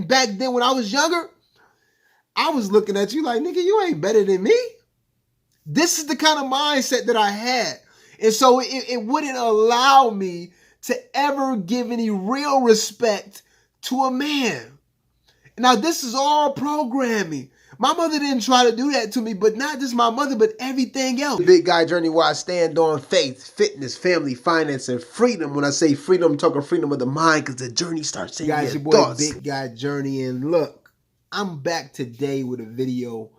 back then when I was younger, I was looking at you like, nigga, you ain't better than me. This is the kind of mindset that I had. And so it wouldn't allow me to ever give any real respect to a man. Now, this is all programming. My mother didn't try to do that to me, but not just my mother, but everything else. The big guy journey where I stand on faith, fitness, family, finance, and freedom. When I say freedom, I'm talking freedom of the mind, because the journey starts in your thoughts. Guys, your boy Big Guy Journey, and look, I'm back today with a video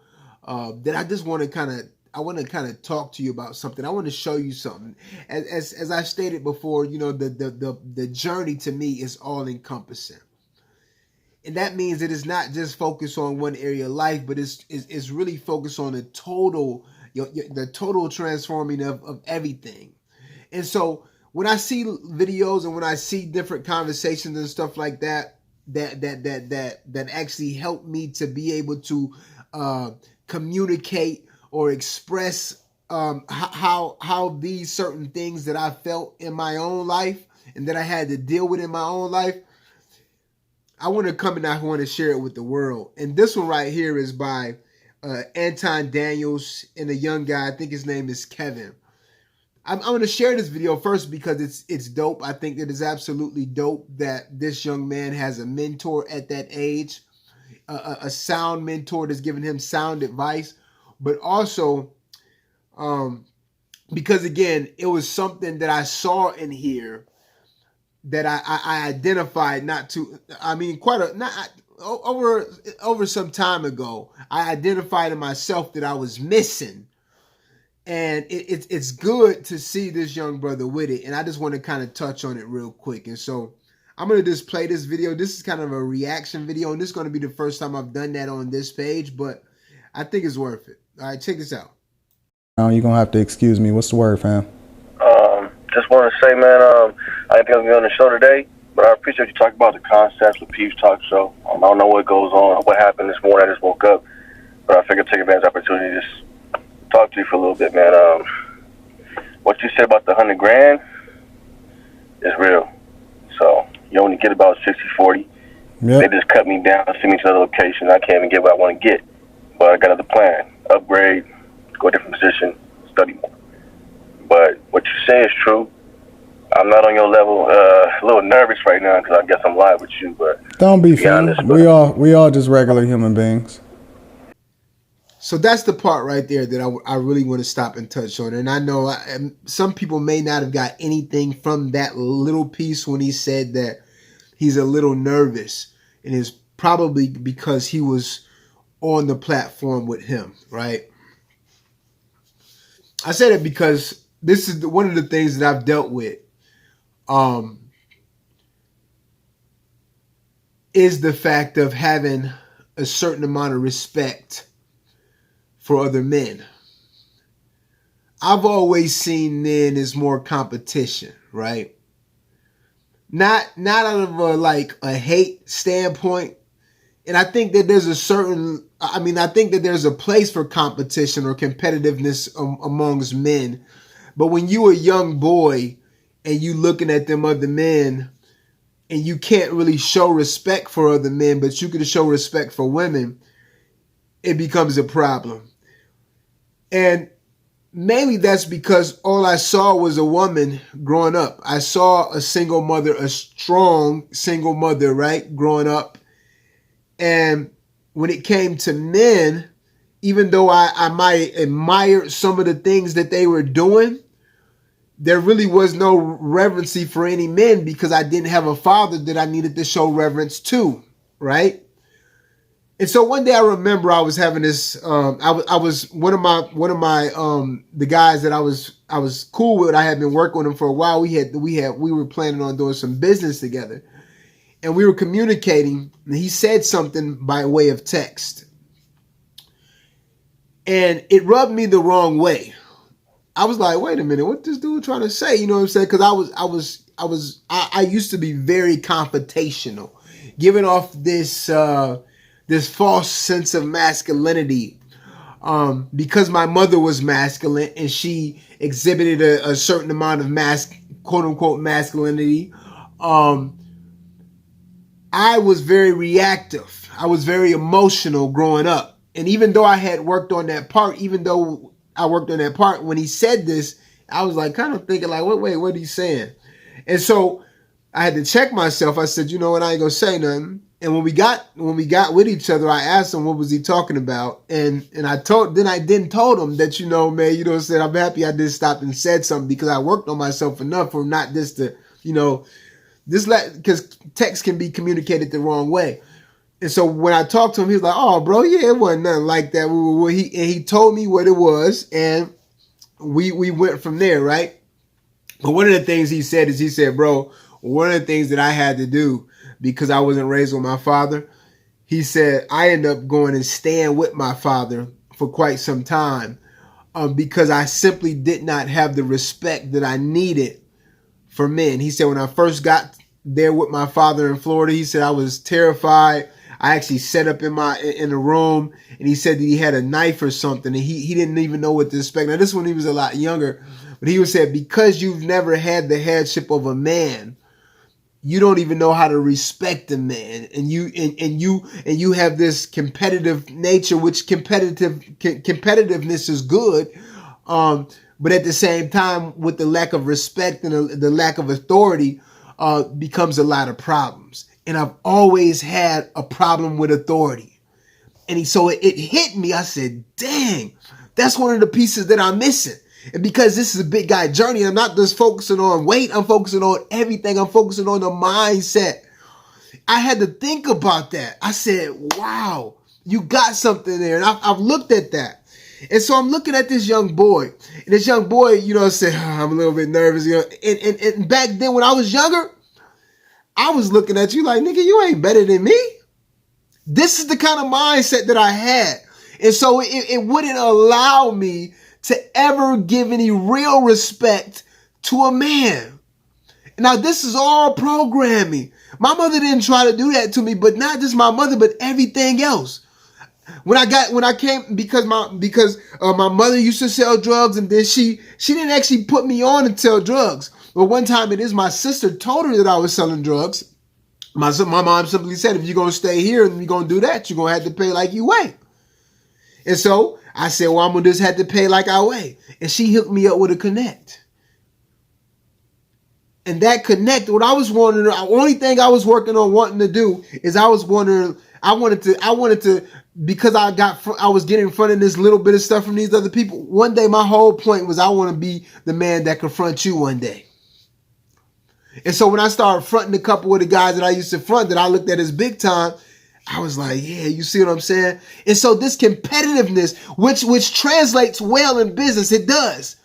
that I just want to kind of talk to you about something. I want to show you something. As I stated before, you know, the journey to me is all encompassing. And that means it is not just focused on one area of life, but it's really focused on the total transforming of everything. And so when I see videos and when I see different conversations and stuff like that actually help me to be able to communicate or express how these certain things that I felt in my own life and that I had to deal with in my own life, I want to come and I want to share it with the world. And this one right here is by Anton Daniels and a young guy. I think his name is Kevin. I'm going to share this video first because it's dope. I think it is absolutely dope that this young man has a mentor at that age, a sound mentor that's giving him sound advice, but also because, again, it was something that I saw in here that I identified over some time ago. I identified in myself that I was missing. And it's good to see this young brother with it. And I just want to kind of touch on it real quick. And so I'm going to just play this video. This is kind of a reaction video. And this is going to be the first time I've done that on this page. But I think it's worth it. All right, check this out. Now you're going to have to excuse me. What's the word, fam? Just want to say, man, I ain't going to be on the show today. But I appreciate you talking about the concepts of Peeps Talk Show. I don't know what goes on, what happened this morning. I just woke up. But I figured I'd take advantage of the opportunity to just talk to you for a little bit, man. What you said about the 100 grand is real. So you only get about 60-40. Yep. They just cut me down, send me to another location. I can't even get what I want to get. But I got another plan. Upgrade, go a different position, study more. But what you say is true. I'm not on your level. A little nervous right now because I guess I'm live with you. But don't be fam. We all just regular human beings. So that's the part right there that I really want to stop and touch on. And I know some people may not have got anything from that little piece when he said that he's a little nervous. And it's probably because he was on the platform with him, right? I said it because this is one of the things that I've dealt with. Is the fact of having a certain amount of respect for other men. I've always seen men as more competition, right? Not out of a hate standpoint. And I think that there's I think that there's a place for competition or competitiveness amongst men. But when you a young boy and you looking at them other men and you can't really show respect for other men, but you can show respect for women, it becomes a problem. And mainly that's because all I saw was a woman growing up. I saw a single mother, a strong single mother, right, growing up. And when it came to men, even though I might admire some of the things that they were doing, there really was no reverency for any men because I didn't have a father that I needed to show reverence to, right? And so one day I remember I was having this. I was one of my the guys that I was cool with. I had been working with him for a while. We were planning on doing some business together, and we were communicating. And he said something by way of text, and it rubbed me the wrong way. I was like, wait a minute, what this dude trying to say? You know what I'm saying? Because I used to be very confrontational, giving off this false sense of masculinity, because my mother was masculine and she exhibited a certain amount of quote unquote masculinity. I was very reactive. I was very emotional growing up. And even though I had worked on that part, when he said this, I was like kind of thinking like, wait, what are you saying? And so I had to check myself. I said, you know what, I ain't gonna say nothing. And when we got with each other, I asked him what was he talking about, and I told him that, you know, man, you know, said I'm happy I did stop and said something because I worked on myself enough for not this to, you know, because text can be communicated the wrong way. And so when I talked to him, he was like, "Oh, bro, yeah, it wasn't nothing like that." He told me what it was, and we went from there, right? But one of the things he said is, bro, one of the things that I had to do because I wasn't raised with my father, he said, I ended up going and staying with my father for quite some time because I simply did not have the respect that I needed for men. He said, when I first got there with my father in Florida, he said, I was terrified. I actually set up in a room, and he said that he had a knife or something, and he didn't even know what to expect. Now, this one, he was a lot younger, but he was said, because you've never had the headship of a man, you don't even know how to respect a man, and you have this competitive nature, which competitiveness is good, but at the same time, with the lack of respect and the lack of authority, becomes a lot of problems. And I've always had a problem with authority, and so it hit me. I said, "Dang, that's one of the pieces that I'm missing." And because this is a big guy journey, I'm not just focusing on weight. I'm focusing on everything. I'm focusing on the mindset. I had to think about that. I said, wow, you got something there. And I've looked at that. And so I'm looking at this young boy. And this young boy, you know, said, I'm a little bit nervous. You know, and back then when I was younger, I was looking at you like, nigga, you ain't better than me. This is the kind of mindset that I had. And so it wouldn't allow me to ever give any real respect to a man. Now, this is all programming. My mother didn't try to do that to me, but not just my mother, but everything else. Because my mother used to sell drugs, and then she didn't actually put me on to sell drugs. But one time my sister told her that I was selling drugs. My mom simply said, if you're going to stay here and you're going to do that, you're going to have to pay like you weigh. And so I said, well, I'm going to just have to pay like I weigh. And she hooked me up with a connect. And that connect, what I was wondering, the only thing I was working on wanting to do is I wanted to, because I was getting in front of this little bit of stuff from these other people. One day, my whole point was I want to be the man that confronts you one day. And so when I started fronting a couple of the guys that I used to front that I looked at as big time, I was like, yeah, you see what I'm saying? And so this competitiveness, which translates well in business, it does.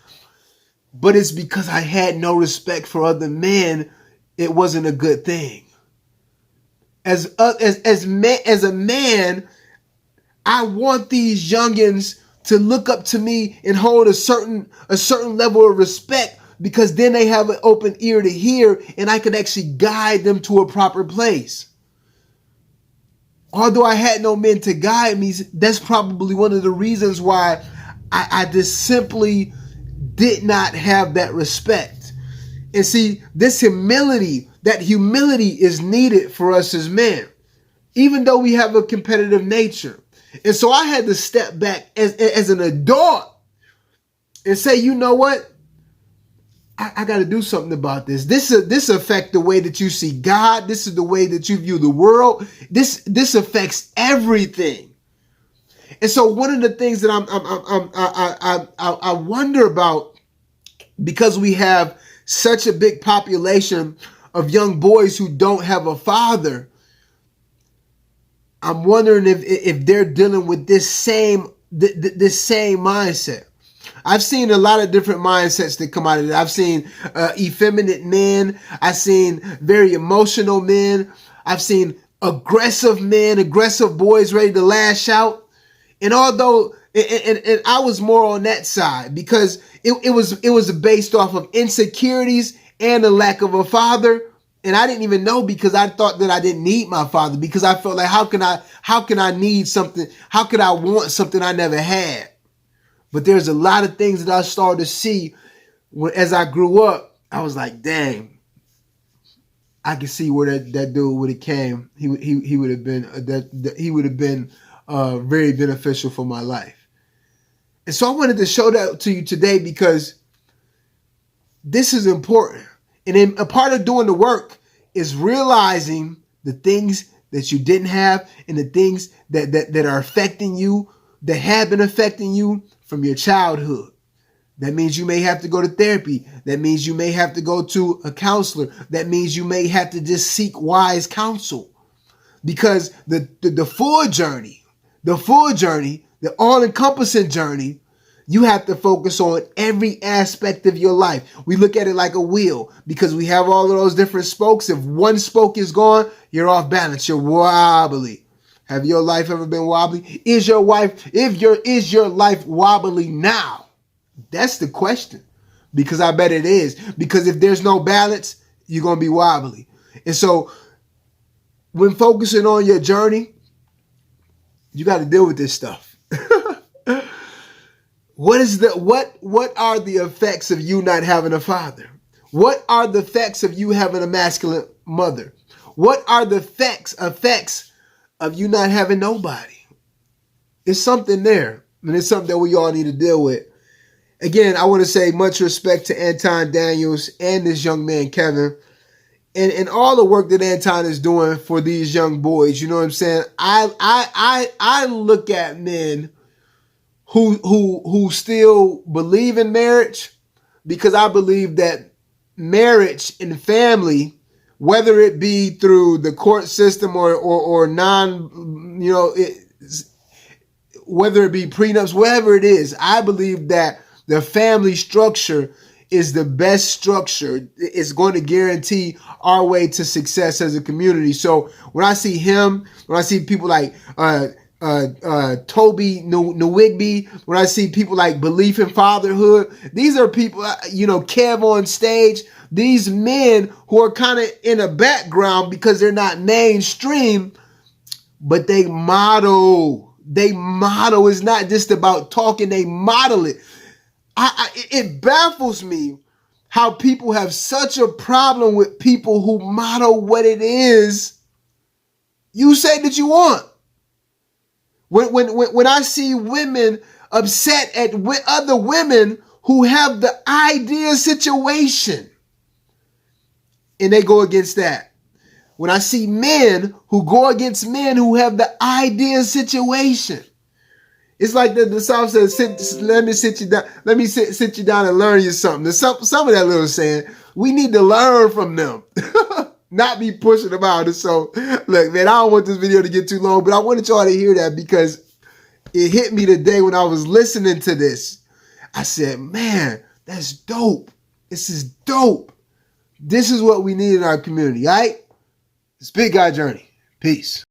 But it's because I had no respect for other men, it wasn't a good thing. As a man, I want these youngins to look up to me and hold a certain level of respect, because then they have an open ear to hear, and I can actually guide them to a proper place. Although I had no men to guide me, that's probably one of the reasons why I just simply did not have that respect. And see, that humility is needed for us as men, even though we have a competitive nature. And so I had to step back as an adult and say, you know what? I got to do something about this. This affects the way that you see God. This is the way that you view the world. This affects everything. And so one of the things that I wonder about, because we have such a big population of young boys who don't have a father, I'm wondering if they're dealing with this same mindset. I've seen a lot of different mindsets that come out of it. I've seen effeminate men. I've seen very emotional men. I've seen aggressive men, aggressive boys ready to lash out. And although, and I was more on that side, because it was based off of insecurities and a lack of a father. And I didn't even know, because I thought that I didn't need my father, because I felt like, how can I need something? How could I want something I never had? But there's a lot of things that I started to see as I grew up. I was like, dang, I can see where that dude would have came. He would have been he would have been very beneficial for my life. And so I wanted to show that to you today because this is important. And then a part of doing the work is realizing the things that you didn't have and the things that are affecting you, that have been affecting you from your childhood. That means you may have to go to therapy. That means you may have to go to a counselor. That means you may have to just seek wise counsel. Because the full journey, the all-encompassing journey, you have to focus on every aspect of your life. We look at it like a wheel because we have all of those different spokes. If one spoke is gone, you're off balance. You're wobbly. Have your life ever been wobbly? Is your life wobbly now? That's the question, because I bet it is. Because if there's no balance, you're going to be wobbly. And so when focusing on your journey, you got to deal with this stuff. What are the effects of you not having a father? What are the effects of you having a masculine mother? What are the effects of you not having nobody? It's something there, and it's something that we all need to deal with. Again, I want to say much respect to Anton Daniels and this young man, Kevin, and all the work that Anton is doing for these young boys. You know what I'm saying? I look at men who still believe in marriage, because I believe that marriage and family, whether it be through the court system or non, whether it be prenups, whatever it is, I believe that the family structure is the best structure. It's going to guarantee our way to success as a community. So when I see people like Toby Nwigby, when I see people like Belief in Fatherhood, these are people, Kev on stage, these men who are kind of in a background because they're not mainstream, but they model. It's not just about talking, they model it. It baffles me how people have such a problem with people who model what it is you say that you want. When I see women upset at other women who have the ideal situation and they go against that. When I see men who go against men who have the ideal situation. It's like the South says, let me sit you down. Let me sit you down and learn you something. There's some of that little saying. We need to learn from them, not be pushing them out. And so, look, man, I don't want this video to get too long, but I wanted y'all to hear that because it hit me today when I was listening to this. I said, man, that's dope. This is dope. This is what we need in our community, all right? It's Big Guy Journey. Peace.